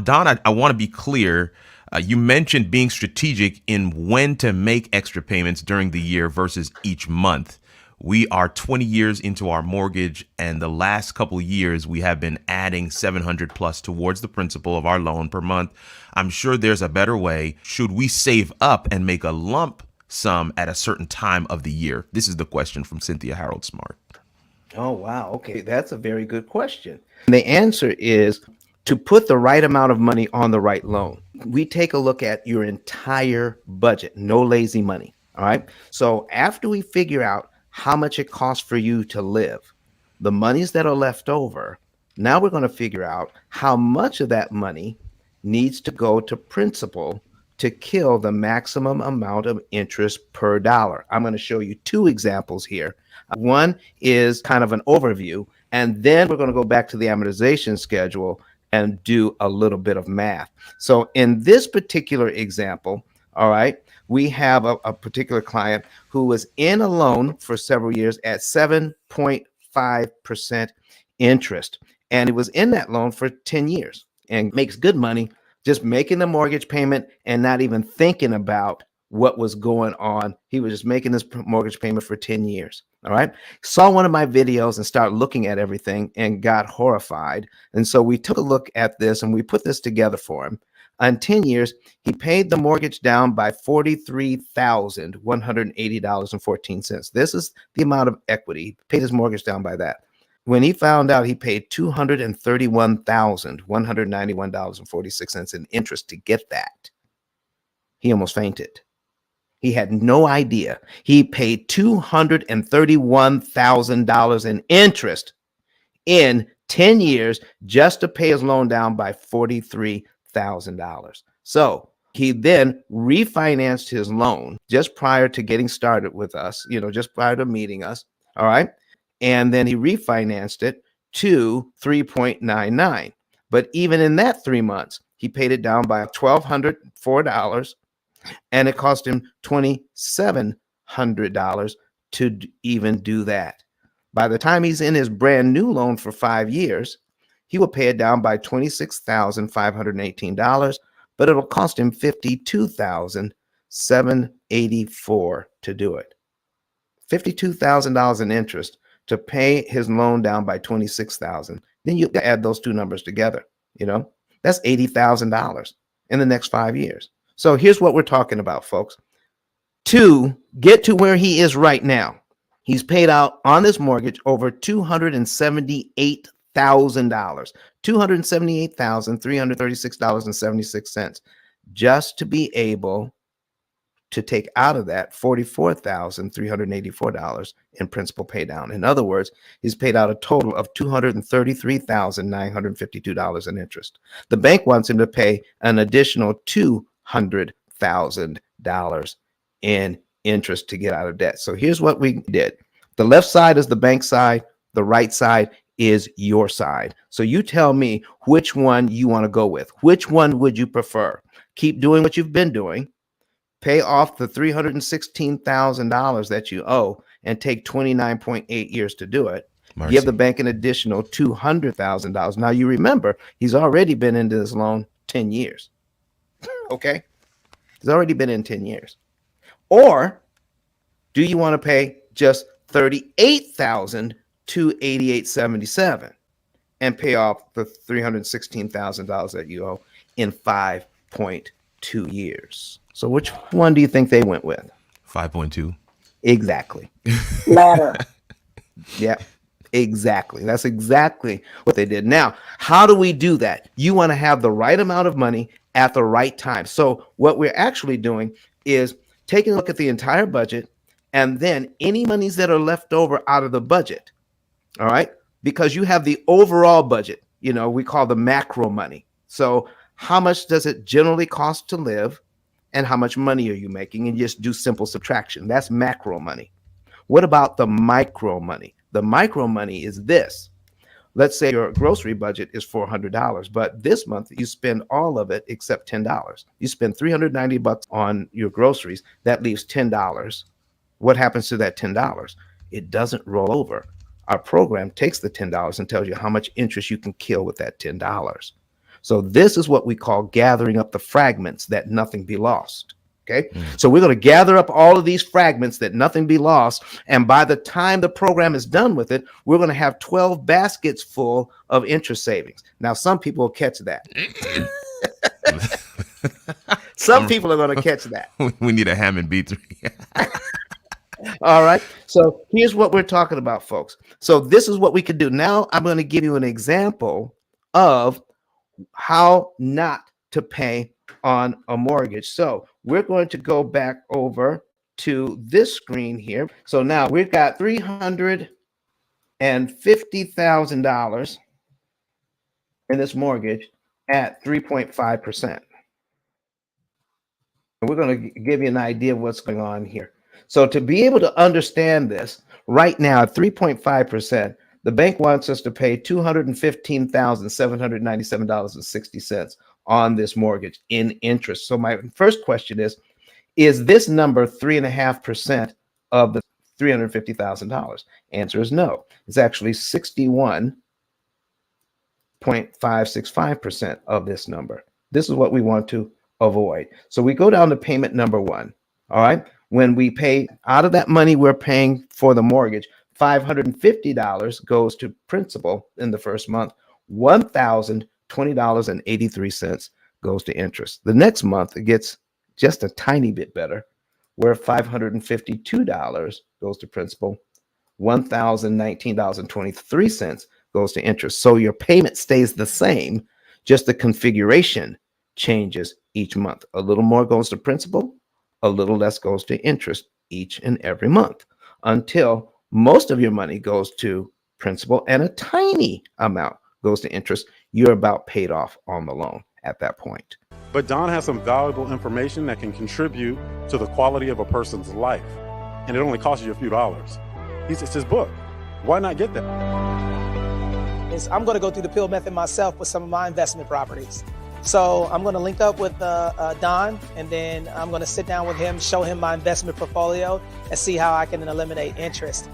Don, I want to be clear. You mentioned being strategic in when to make extra payments during the year versus each month. We are 20 years into our mortgage, and the last couple of years we have been adding 700 plus towards the principal of our loan per month. I'm sure there's a better way. Should we save up and make a lump sum at a certain time of the year? This is the question from Cynthia Harrold Smart. Oh, wow. Okay, that's a very good question. And the answer is to put the right amount of money on the right loan. We take a look at your entire budget, no lazy money. All right. So after we figure out how much it costs for you to live, the monies that are left over, now we're going to figure out how much of that money needs to go to principal to kill the maximum amount of interest per dollar. I'm going to show you two examples here. One is kind of an overview, and then we're going to go back to the amortization schedule and do a little bit of math. So in this particular example, all right, we have a particular client who was in a loan for several years at 7.5% interest. And it was in that loan for 10 years and makes good money, just making the mortgage payment and not even thinking about what was going on. He was just making this mortgage payment for 10 years. All right. Saw one of my videos and started looking at everything and got horrified. And so we took a look at this and we put this together for him. In 10 years, he paid the mortgage down by $43,180.14. This is the amount of equity. He paid his mortgage down by that. When he found out he paid $231,191.46 in interest to get that, he almost fainted. He had no idea. He paid $231,000 in interest in 10 years just to pay his loan down by $43,000. So he then refinanced his loan just prior to getting started with us, just prior to meeting us. All right. And then he refinanced it to 3.99. But even in that 3 months, he paid it down by $1,204. And it cost him $2,700 to even do that. By the time he's in his brand new loan for 5 years, he will pay it down by $26,518, but it'll cost him $52,784 to do it. $52,000 in interest to pay his loan down by $26,000. Then you add those two numbers together, that's $80,000 in the next 5 years. So here's what we're talking about, folks. To get to where he is right now, he's paid out on this mortgage over $278,000, $278,336.76, just to be able to take out of that $44,384 in principal pay down. In other words, he's paid out a total of $233,952 in interest. The bank wants him to pay an additional $200,000 in interest to get out of debt. So here's what we did. The left side is the bank side. The right side is your side. So you tell me which one you want to go with. Which one would you prefer? Keep doing what you've been doing. Pay off the $316,000 that you owe and take 29.8 years to do it. Mercy. Give the bank an additional $200,000. Now you remember, he's already been into this loan 10 years. Okay? He's already been in 10 years. Or do you want to pay just $38,288.77 and pay off the $316,000 that you owe in 5.2 years? So which one do you think they went with? 5.2. Exactly. Ladder. Yeah, exactly. That's exactly what they did. Now, how do we do that? You want to have the right amount of money at the right time. So what we're actually doing is taking a look at the entire budget and then any monies that are left over out of the budget. All right. Because you have the overall budget, we call the macro money. So how much does it generally cost to live? And how much money are you making? And just do simple subtraction. That's macro money. What about the micro money? The micro money is this. Let's say your grocery budget is $400, but this month you spend all of it except $10. You spend $390 on your groceries. That leaves $10. What happens to that $10? It doesn't roll over. Our program takes the $10 and tells you how much interest you can kill with that $10. So this is what we call gathering up the fragments that nothing be lost. Okay. So we're going to gather up all of these fragments that nothing be lost. And by the time the program is done with it, we're going to have 12 baskets full of interest savings. Now, some people will catch that. Some people are going to catch that. We need a Hammond B3. All right. So here's what we're talking about, folks. So this is what we could do. Now I'm going to give you an example of how not to pay on a mortgage. So we're going to go back over to this screen here. So now we've got $350,000 in this mortgage at 3.5%. And we're going to give you an idea of what's going on here. So to be able to understand this, right now at 3.5%, the bank wants us to pay $215,797.60 on this mortgage in interest. So my first question is this number 3.5% of the $350,000? Answer is no. It's actually 61.565% of this number. This is what we want to avoid. So we go down to payment number one. All right. When we pay out of that money we're paying for the mortgage, $550 goes to principal in the first month. $1,020.83 goes to interest. The next month it gets just a tiny bit better, where $552 goes to principal, $1,019.23 goes to interest. So your payment stays the same, just the configuration changes each month. A little more goes to principal, a little less goes to interest each and every month, until most of your money goes to principal and a tiny amount goes to interest. You're about paid off on the loan at that point. But Don has some valuable information that can contribute to the quality of a person's life. And it only costs you a few dollars. It's his book. Why not get that? I'm going to go through the P.I.L.L method myself with some of my investment properties. So I'm going to link up with Don, and then I'm going to sit down with him, show him my investment portfolio, and see how I can eliminate interest.